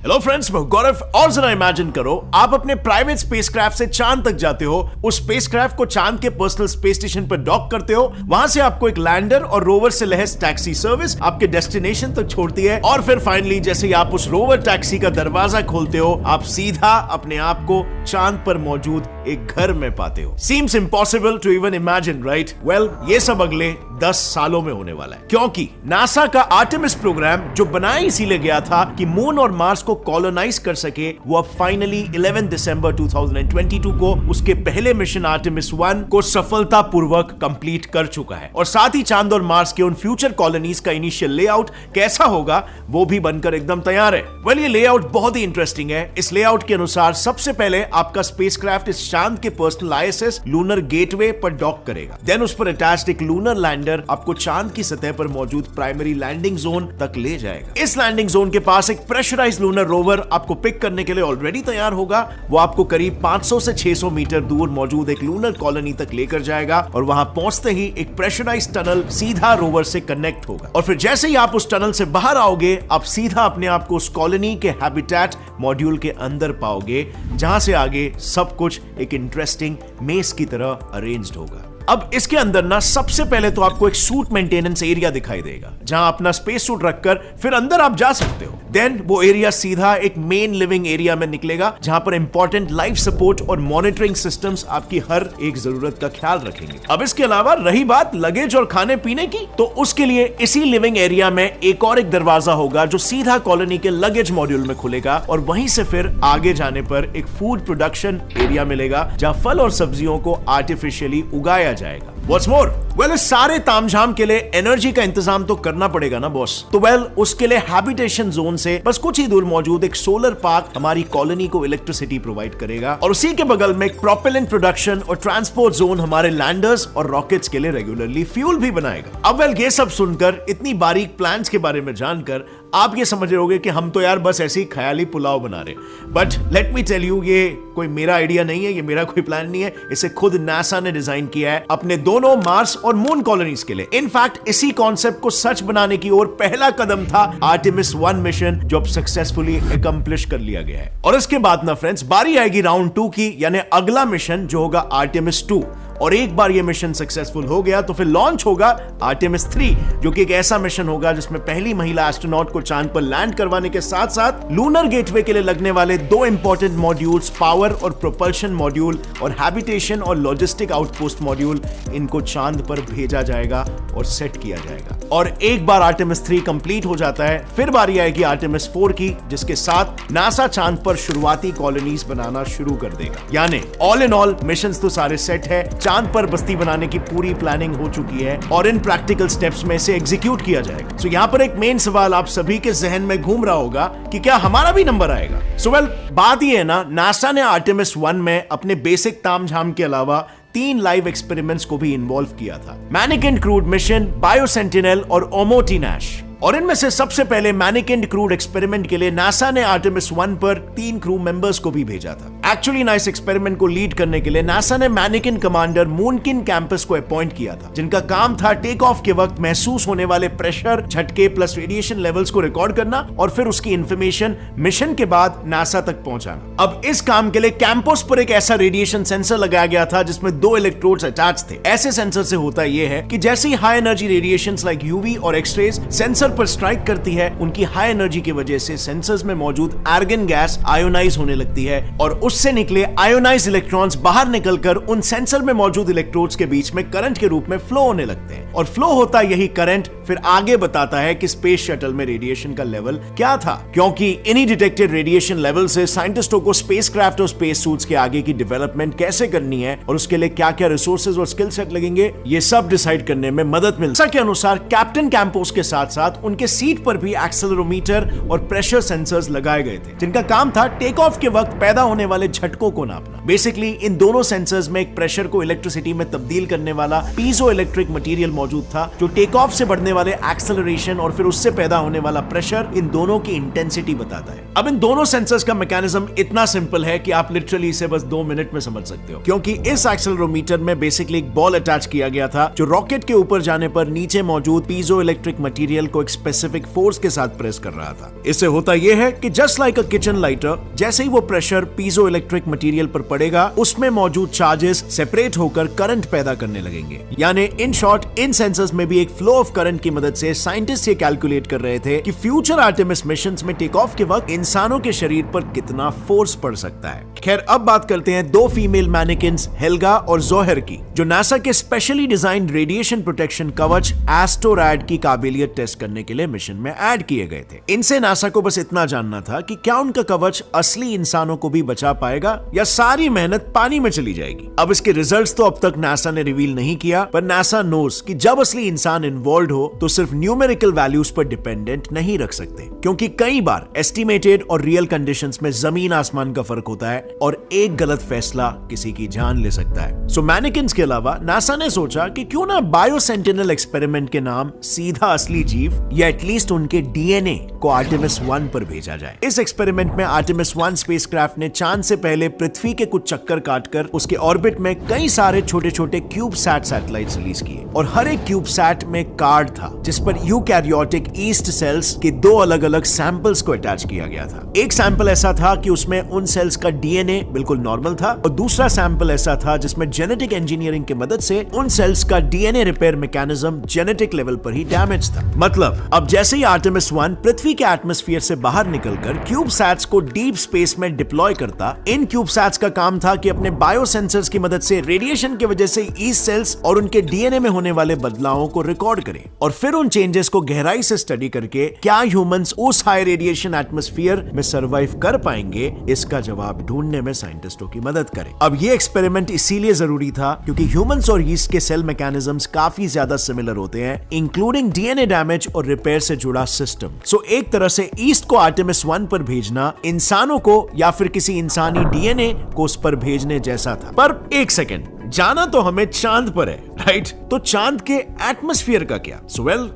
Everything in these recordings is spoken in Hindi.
हेलो फ्रेंड्स, मैं गौरव। और जरा इमेजिन करो, आप अपने प्राइवेट स्पेसक्राफ्ट से चांद तक जाते हो, उस स्पेसक्राफ्ट को चांद के पर्सनल स्पेस स्टेशन पर डॉक करते हो, वहां से आपको एक लैंडर और रोवर से लैस टैक्सी सर्विस आपके डेस्टिनेशन तक छोड़ती है, और फिर फाइनली जैसे ही आप उस रोवर टैक्सी का दरवाजा खोलते हो, आप सीधा अपने आप को चांद पर मौजूद एक घर में पाते हो। Seems impossible to even imagine, right? Well, ये सब अगले 10 सालों में होने वाला है, क्योंकि नासा का आर्टेमिस प्रोग्राम जो बनाया इसीलिए गया था कि मून और मार्स को कॉलोनाइज कर सके, वो अब फाइनली 11 दिसंबर 2022 को उसके पहले मिशन आर्टेमिस 1 को सफलतापूर्वक कंप्लीट कर चुका है। और साथ ही चांद और मार्स के उन फ्यूचर कॉलोनीज का इनिशियल लेआउट कैसा होगा वो भी बनकर एकदम तैयार है। वेल, ये लेआउट बहुत ही इंटरेस्टिंग है। इस लेआउट के अनुसार सबसे पहले आपका स्पेसक्राफ्ट इस चांद के पर्सनल ISS लूनर गेटवे पर डॉक करेगा। देन उस पर अटैच्ड एक लूनर लैंडर आपको चांद की सतह पर मौजूद प्राइमरी लैंडिंग जोन तक ले जाएगा। इस लैंडिंग जोन के पास एक प्रेशराइज्ड लूनर रोवर आपको पिक करने के लिए ऑलरेडी तैयार होगा। वो आपको करीब 500 से 600 मीटर दूर मौजूद एक लूनर कॉलोनी तक लेकर जाएगा, और वहां पहुंचते ही एक प्रेशराइज्ड टनल सीधा रोवर से कनेक्ट होगा। और फिर जैसे ही आप उस टनल से बाहर आओगे, आप सीधा अपने आप को उस कॉलोनी के हैबिटेट मॉड्यूल के अंदर पाओगे, जहां से आगे सब कुछ एक इंटरेस्टिंग मेज की तरह अरेंज्ड होगा। अब इसके अंदर ना सबसे पहले तो आपको एक सूट मेंटेनेंस एरिया दिखाई देगा, जहां अपना स्पेस सूट रखकर फिर अंदर आप जा सकते हो। देन वो एरिया सीधा एक मेन लिविंग एरिया में निकलेगा, जहां पर इंपॉर्टेंट लाइफ सपोर्ट और मॉनिटरिंग सिस्टम्स आपकी हर एक जरूरत का ख्याल रखेंगे। अब इसके अलावा रही बात लगेज और खाने पीने की, तो उसके लिए इसी लिविंग एरिया में एक और एक दरवाजा होगा जो सीधा कॉलोनी के लगेज मॉड्यूल में खुलेगा, और वहीं से फिर आगे जाने पर एक फूड प्रोडक्शन एरिया मिलेगा, जहां फल और सब्जियों को आर्टिफिशियली उगाया जाएगा। What's more? Well, इस सारे तामझाम के लिए एनर्जी का इंतजाम तो करना पड़ेगा ना बॉस। तो वेल, उसके लिए हैबिटेशन जोन से बस कुछ ही दूर मौजूद एक सोलर पार्क हमारी कॉलोनी को इलेक्ट्रिसिटी प्रोवाइड करेगा, और उसी के बगल में एक प्रोपेलेंट प्रोडक्शन और ट्रांसपोर्ट जोन हमारे लैंडर्स और रॉकेट्स के लिए रेगुलरली फ्यूल भी बनाएगा। अब वेल, ये सब सुनकर, इतनी बारीक प्लान्स के बारे में जानकर आप ये समझ रहे होगे कि हम तो यार बस ऐसे ही ख्याली पुलाव बना रहे। But let me tell you, ये कोई मेरा आइडिया नहीं है, ये मेरा कोई प्लान नहीं है। इसे खुद नासा ने डिजाइन किया है अपने दोनों मार्स और मून कॉलोनीज के लिए। इनफैक्ट इसी कॉन्सेप्ट को सच बनाने की ओर पहला कदम था आर्टेमिस 1 मिशन, जो अब सक्सेसफुली अकम्प्लिश कर लिया गया है। और इसके बाद ना फ्रेंड्स, बारी आएगी राउंड 2 की, यानी अगला मिशन जो होगा आर्टेमिस 2। और एक बार ये मिशन सक्सेसफुल हो गया तो फिर लॉन्च होगा आर्टेमिस 3, जो कि एक ऐसा मिशन होगा जिसमें पहली महिला एस्ट्रोनॉट को चांद पर लैंड करवाने के साथ साथ लूनर गेटवे के लिए लगने वाले 2 इंपॉर्टेंट मॉड्यूल्स, पावर और प्रोपल्शन मॉड्यूल और हैबिटेशन और लॉजिस्टिक आउटपोस्ट मॉड्यूल, इनको चांद पर भेजा जाएगा और सेट किया जाएगा। और एक बार आर्टेमिस 3 कंप्लीट हो जाता है, फिर बारी आएगी आर्टेमिस 4 की, जिसके साथ नासा चांद पर शुरुआती कॉलोनीज बनाना शुरू कर देगा। यानी ऑल इन ऑल मिशंस तो सारे सेट है, चांद पर बस्ती बनाने की पूरी प्लानिंग हो चुकी है, और इन प्रैक्टिकल स्टेप्स में इसे एग्जीक्यूट किया जाएगा। सो यहाँ पर एक मेन सवाल आप सभी के जहन में घूम रहा होगा कि क्या हमारा भी नंबर आएगा? सो वेल, बात ये है ना, नासा ने आर्टेमिस 1 में अपने बेसिक तामझाम के अलावा 3 लाइव एक्सपेरिमेंट्स को भी इन्वॉल्व किया था: मैनिकिन क्रूड मिशन, बायोसेंटिनल और ओमोटिनैश। और इनमें से सबसे पहले मैनिकिन क्रूड एक्सपेरिमेंट के लिए नासा ने आर्टेमिस 1 पर 3 क्रू मेंबर्स को भी भेजा था। एक्चुअली इस एक्सपेरिमेंट को लीड करने के लिए नासा ने मैनिकिन कमांडर मूनकिन कैंपस को अपॉइंट किया था, जिनका काम था टेक ऑफ के वक्त महसूस होने वाले प्रेशर, झटके प्लस रेडिएशन लेवल्स को रिकॉर्ड करना, और फिर उसकी इंफॉर्मेशन मिशन के बाद नासा तक पहुंचाना। अब इस काम के लिए कैंपस पर एक ऐसा रेडिएशन सेंसर लगाया गया था जिसमें 2 इलेक्ट्रोड्स अटैच थे। ऐसे सेंसर से होता यह है कि जैसे ही high energy radiations like UV और एक्सरेज सेंसर पर स्ट्राइक करती है, उनकी हाई एनर्जी की वजह से सेंसर्स में मौजूद आर्गन गैस आयोनाइज होने लगती है, और उससे निकले आयोनाइज इलेक्ट्रॉन्स बाहर निकलकर उन सेंसर में मौजूद इलेक्ट्रोड्स के बीच में करंट के रूप में फ्लो होने लगते हैं। और फ्लो होता यही करंट फिर आगे बताता है कि स्पेस शटल में रेडिएशन का लेवल क्या था, क्योंकि इन्हीं डिटेक्टेड रेडिएशन लेवल से साइंटिस्टों को स्पेसक्राफ्ट और स्पेस सूट्स के आगे की डेवलपमेंट कैसे करनी है और उसके लिए क्या क्या रिसोर्सेज और स्किल सेट लगेंगे, ये सब डिसाइड करने में मदद मिलती है। के अनुसार कैप्टन कैंपोस के साथ साथ उनके सीट पर भी एक्सेलेरोमीटर और प्रेशर सेंसर्स लगाए गए थे, जिनका काम था टेक ऑफ के वक्त पैदा होने वाले वाले झटकों को नापना। बेसिकली इन दोनों सेंसर्स में एक प्रेशर को इलेक्ट्रिसिटी में तब्दील करने वाला पीजो इलेक्ट्रिक मटेरियल मौजूद था, जो टेक ऑफ से बढ़ने वाले एक्सेलरेशन और फिर उससे पैदा होने वाला प्रेशर, इन दोनों की इंटेंसिटी बताता है। अब इन दोनों सेंसर्स का मैकेनिज्म इतना सिंपल है कि आप लिटरली इसे बस 2 मिनट में समझ सकते हो, क्योंकि इस एक्सेलरोमीटर में बेसिकली एक बॉल अटैच किया गया था जो रॉकेट के ऊपर जाने पर नीचे मौजूद पीजो इलेक्ट्रिक मटेरियल को एक स्पेसिफिक फोर्स के साथ प्रेस कर रहा था। इससे होता यह है कि जस्ट लाइक अ किचन लाइटर, जैसे ही वो प्रेशर पीजो इलेक्ट्रिक मटेरियल पर पड़ेगा, उसमें मौजूद चार्जेस सेपरेट होकर करंट पैदा करने लगेंगे। यानी इन शॉर्ट इन सेंसर्स में भी एक फ्लो ऑफ करंट की मदद से साइंटिस्ट ये कैलकुलेट कर रहे थे कि फ्यूचर आर्टेमिस मिशंस में टेक ऑफ के वक्त इंसानों के शरीर पर कितना फोर्स पड़ सकता है। खैर, अब बात करते हैं 2 फीमेल मैनिकिन्स हेल्गा और जोहर की, जो नासा के स्पेशली डिजाइंड रेडिएशन प्रोटेक्शन कवच एस्टोरैड की काबिलियत टेस्ट करने के लिए मिशन में ऐड किए गए थे। इनसे नासा को बस इतना जानना था कि क्या उनका कवच असली इंसानों को भी बचा पाएगा या सारी मेहनत पानी में चली जाएगी। अब इसके रिजल्ट्स तो अब तक नासा ने रिवील नहीं किया, पर नासा नोस कि जब असली इंसान इन्वॉल्व हो तो सिर्फ न्यूमेरिकल वैल्यूज पर डिपेंडेंट नहीं रख सकते, क्योंकि कई बार एस्टिमेटेड और रियल कंडीशंस में जमीन आसमान का फर्क होता है और एक गलत फैसला किसी की जान ले सकता है। सो मैनिकिन्स के अलावा नासा ने सोचा कि क्यों ना बायो सेंटिनल एक्सपेरिमेंट के नाम सीधा असली जीव या एटलीस्ट उनके डीएनए को आर्टेमिस 1 पर भेजा जाए। इस एक्सपेरिमेंट में आर्टेमिस 1 स्पेसक्राफ्ट ने चांद से पहले पृथ्वी के कुछ चक्कर काटकर उसके ऑर्बिट में कई सारे छोटे छोटे क्यूबसैट सैटेलाइट्स रिलीज किए, और हर एक क्यूबसैट में कार्ड था जिस पर यूकैरियोटिक ईस्ट सेल्स के 2 अलग अलग सैंपल्स को अटैच किया गया था। एक सैंपल ऐसा था कि उसमें उन सेल्स का डीएनए बिल्कुल नॉर्मल था, और दूसरा सैंपल ऐसा था जिसमें जेनेटिक इंजीनियरिंग की मदद से उन सेल्स का DNA repair mechanism genetic level पर ही डैमेज था। मतलब अब जैसे ही आर्टेमिस 1 पृथ्वी के एटमॉस्फेयर से बाहर निकलकर क्यूबसैट्स को डीप स्पेस में डिप्लॉय करता, इन क्यूबसैट्स का काम था कि अपने बायो सेंसर्स की मदद से रेडिएशन की वजह से ईस्ट सेल्स और उनके डीएनए में होने वाले बदलावों को रिकॉर्ड करे और फिर उन चेंजेस को गहराई से स्टडी करके क्या ह्यूमंस उस हाई रेडिएशन एटमॉस्फेयर में सरवाइव कर पाएंगे, इसका जवाब ढूंढने में साइंटिस्टों की मदद करे। अब ये एक्सपेरिमेंट इसीलिए जरूरी था क्योंकि ह्यूमंस और ईस्ट के सेल मैकेनिज्म्स काफी ज्यादा सिमिलर होते हैं, इंक्लूडिंग डीएनए डैमेज और रिपेयर से जुड़ा सिस्टम। सो एक तरह से ईस्ट को आर्टेमिस 1 पर भेजना इंसानों को या फिर किसी इंसानी डीएनए को उस पर भेजने जैसा था। पर एक सेकेंड, जाना तो हमें चांद पर है, राइट? तो चांद के एटमॉस्फेयर का क्या?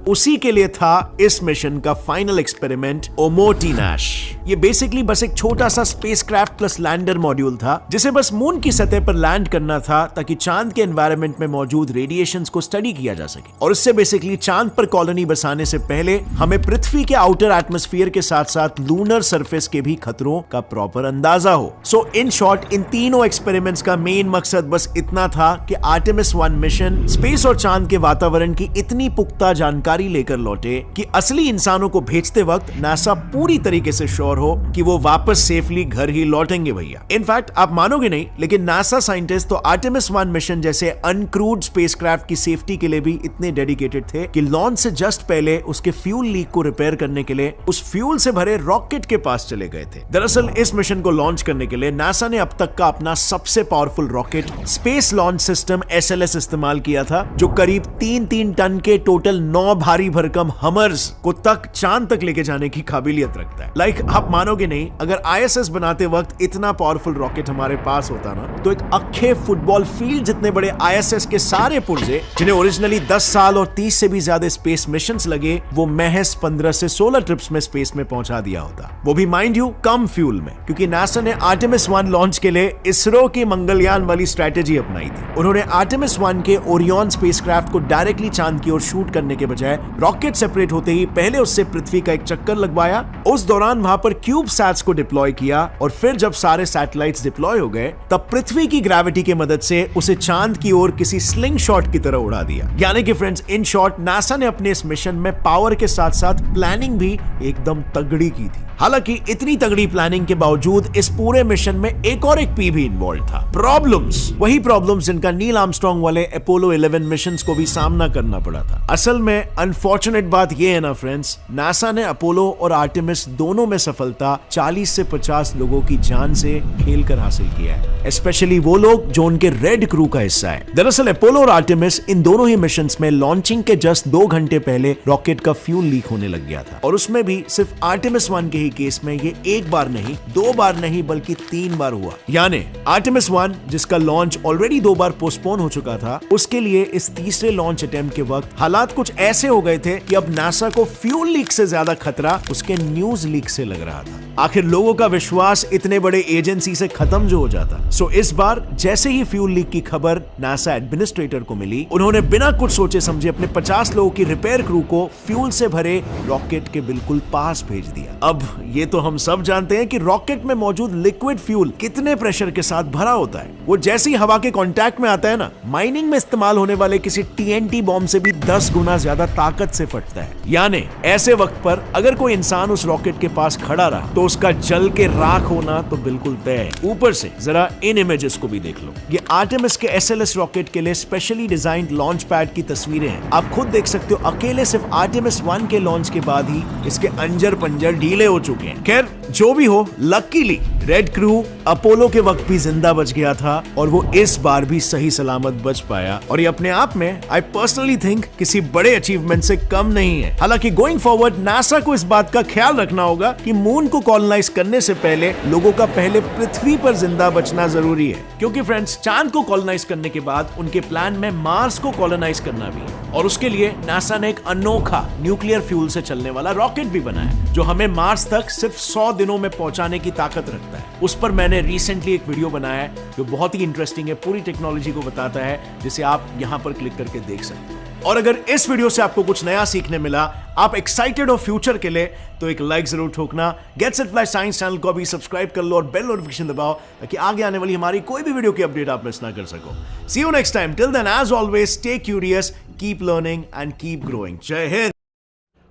उसी के लिए था इस मिशन का फाइनल एक्सपेरिमेंट ओमोटिनैश। ये बेसिकली बस एक छोटा सा स्पेसक्राफ्ट प्लस लैंडर मॉड्यूल था जिसे बस मून की सतह पर लैंड करना था ताकि चांद के एनवायरनमेंट में मौजूद रेडिएशंस को स्टडी किया जा सके, और इससे बेसिकली चांद पर कॉलोनी बसाने से पहले हमें पृथ्वी के आउटर एटमॉस्फेयर के साथ साथ लूनर सरफेस के भी खतरों का प्रॉपर अंदाजा हो। सो इन शॉर्ट, इन तीनों एक्सपेरिमेंट्स का मेन मकसद बस इतना था कि आर्टेमिस 1 मिशन स्पेस और चांद के वातावरण की इतनी पुख्ता जानकारी लेकर लौटे कि असली इंसानों को भेजते वक्त नासा पूरी तरीके से श्योर हो कि वो वापस सेफली घर ही लौटेंगे भैया। इनफैक्ट आप मानोगे नहीं, लेकिन नासा साइंटिस्ट तो आर्टेमिस 1 मिशन जैसे अनक्रूड स्पेसक्राफ्ट की सेफ्टी के लिए भी इतने डेडिकेटेड थे कि लॉन्च से जस्ट पहले उसके फ्यूल लीक को रिपेयर करने के लिए उस फ्यूल से भरे रॉकेट के पास चले गए थे। दरअसल इस मिशन को लॉन्च करने के लिए नासा ने अब तक का अपना सबसे powerful rocket space launch system SLS इस्तेमाल किया था, जो करीब 3 टन के टोटल 9 भारी भरकम हमर्स को तक चांद तक लेके जाने की काबिलियत रखता है। आप मानोगे नहीं, अगर ISS बनाते वक्त इतना पावरफुल रॉकेट हमारे पास होता ना, तो एक अखे फुटबॉल फील्ड जितने बड़े ISS के सारे पुर्जे, जिन्हें ओरिजिनली 10 साल और 30 से भी ज्यादा स्पेस मिशंस लगे, वो महज 15 से 16 ट्रिप्स में स्पेस में पहुंचा दिया होता, वो भी माइंड यू कम फ्यूल में, क्योंकि नासा ने आर्टेमिस 1 लॉन्च के लिए इसरो की मंगलयान वाली स्ट्रेटेजी अपनाई थी। उन्होंने आर्टेमिस 1 के ओरियन स्पेसक्राफ्ट को डायरेक्टली चांद की ओर शूट करने के बजाय रॉकेट सेपरेट होते ही पहले उससे पृथ्वी का एक चक्कर लगवाया, उस दौरान वहां पर क्यूबसैट्स को डिप्लॉय किया, और फिर जब सारे सैटेलाइट्स डिप्लॉय हो गए तब पृथ्वी की ग्रेविटी की मदद से उसे चांद की ओर किसी स्लिंग शॉट की तरह उड़ा दिया। यानी कि फ्रेंड्स, इन शॉर्ट नासा ने अपने इस मिशन में पावर के साथ साथ प्लानिंग भी एकदम तगड़ी की थी। हालांकि इतनी तगड़ी प्लानिंग के बावजूद इस पूरे मिशन में एक और एक पी भी इन्वॉल्व था, प्रॉब्लम्स। वही प्रॉब्लम्स जिनका नील आर्मस्ट्रांग वाले अपोलो 11 मिशंस को भी सामना करना पड़ा था। असल में अनफॉर्चुनेट बात यह है ना फ्रेंड्स, नासा ने अपोलो और आर्टेमिस दोनों में सफलता 40 से 50 लोगों की जान से खेलकर हासिल किया है, स्पेशली वो लोग जो उनके रेड क्रू का हिस्सा है। दरअसल अपोलो और आर्टेमिस इन दोनों ही मिशंस में लॉन्चिंग के जस्ट 2 घंटे पहले रॉकेट का फ्यूल लीक होने लग गया था, और उसमें भी सिर्फ आर्टेमिस 1 के ही केस में ये एक बार नहीं, 2 बार नहीं बल्कि 3 बार हुआ। यानी आर्टेमिस 1 जिसका लॉन्च ऑलरेडी 2 बार पोस्टपोन हो चुका था, उसके लिए इस तीसरे लॉन्च अटेम्प्ट के वक्त हालात कुछ ऐसे हो गए थे कि अब नासा को फ्यूल लीक से ज्यादा खतरा उसके न्यूज लीक से लग रहा था। आखिर लोगों का विश्वास इतने बड़े एजेंसी से खत्म जो हो जाता। सो इस बार जैसे ही फ्यूल लीक की खबर नासा एडमिनिस्ट्रेटर को मिली, उन्होंने बिना कुछ सोचे समझे अपने 50 लोगों की रिपेयर क्रू को फ्यूल से भरे रॉकेट के बिल्कुल पास भेज दिया। अब ये तो हम सब जानते हैं कि रॉकेट में मौजूद लिक्विड फ्यूल कितने प्रेशर के साथ भरा होता है। वो जैसे ही हवा के कांटेक्ट में आता है ना, माइनिंग में इस्तेमाल होने वाले किसी TNT बॉम्ब से भी 10 गुना ज्यादा ताकत से फटता है। यानी ऐसे वक्त पर अगर कोई इंसान उस रॉकेट के पास खड़ा रहा तो उसका जल के राख होना तो बिल्कुल तय है। ऊपर से जरा इन इमेजेस को भी देख लो। ये आर्टेमिस के SLS रॉकेट के लिए स्पेशली डिजाइंड लॉन्च पैड की तस्वीरें हैं। आप खुद देख सकते हो, अकेले सिर्फ आर्टेमिस 1 के लॉन्च के बाद ही इसके अंजर पंजर ढीले हो चुके हैं। खैर जो भी हो, लकीली रेड क्रू अपोलो के वक्त भी जिंदा बच गया था और वो इस बार भी सही सलामत बच पाया, और ये अपने आप में आई पर्सनली थिंक किसी बड़े अचीवमेंट से कम नहीं है। हालांकि गोइंग फॉरवर्ड नासा को इस बात का ख्याल रखना होगा कि मून को कॉलोनाइज करने से पहले लोगों का पहले पृथ्वी पर जिंदा बचना जरूरी है, क्योंकि फ्रेंड्स चांद को कॉलोनाइज करने के बाद उनके प्लान में मार्स को कॉलोनाइज करना भी है, और उसके लिए नासा ने एक अनोखा न्यूक्लियर फ्यूल से चलने वाला रॉकेट भी बनाया जो हमें मार्स तक सिर्फ 100 दिनों में पहुंचाने की ताकत रखता है। उस पर मैंने रिसेंटली एक वीडियो बनाया है जो बहुत ही इंटरेस्टिंग है, पूरी टेक्नोलॉजी को बताता है, जिसे आप यहां पर क्लिक करके देख सकते हो। और अगर इस वीडियो से आपको कुछ नया सीखने मिला, आप एक्साइटेड हो फ्यूचर के लिए, तो एक लाइक जरूर ठोकना। Gets it fly science channel को भी सब्सक्राइब कर लो और बेल नोटिफिकेशन दबाओ ताकि आगे आने वाली हमारी कोई भी वीडियो की अपडेट आप मिस ना कर सको। See you next time, till then as always stay curious, keep learning and keep growing. जय हिंद।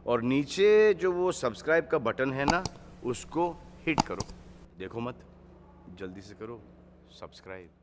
और नीचे जो वो सब्सक्राइब का बटन है ना, उसको हिट करो। देखो मत, जल्दी से करो सब्सक्राइब।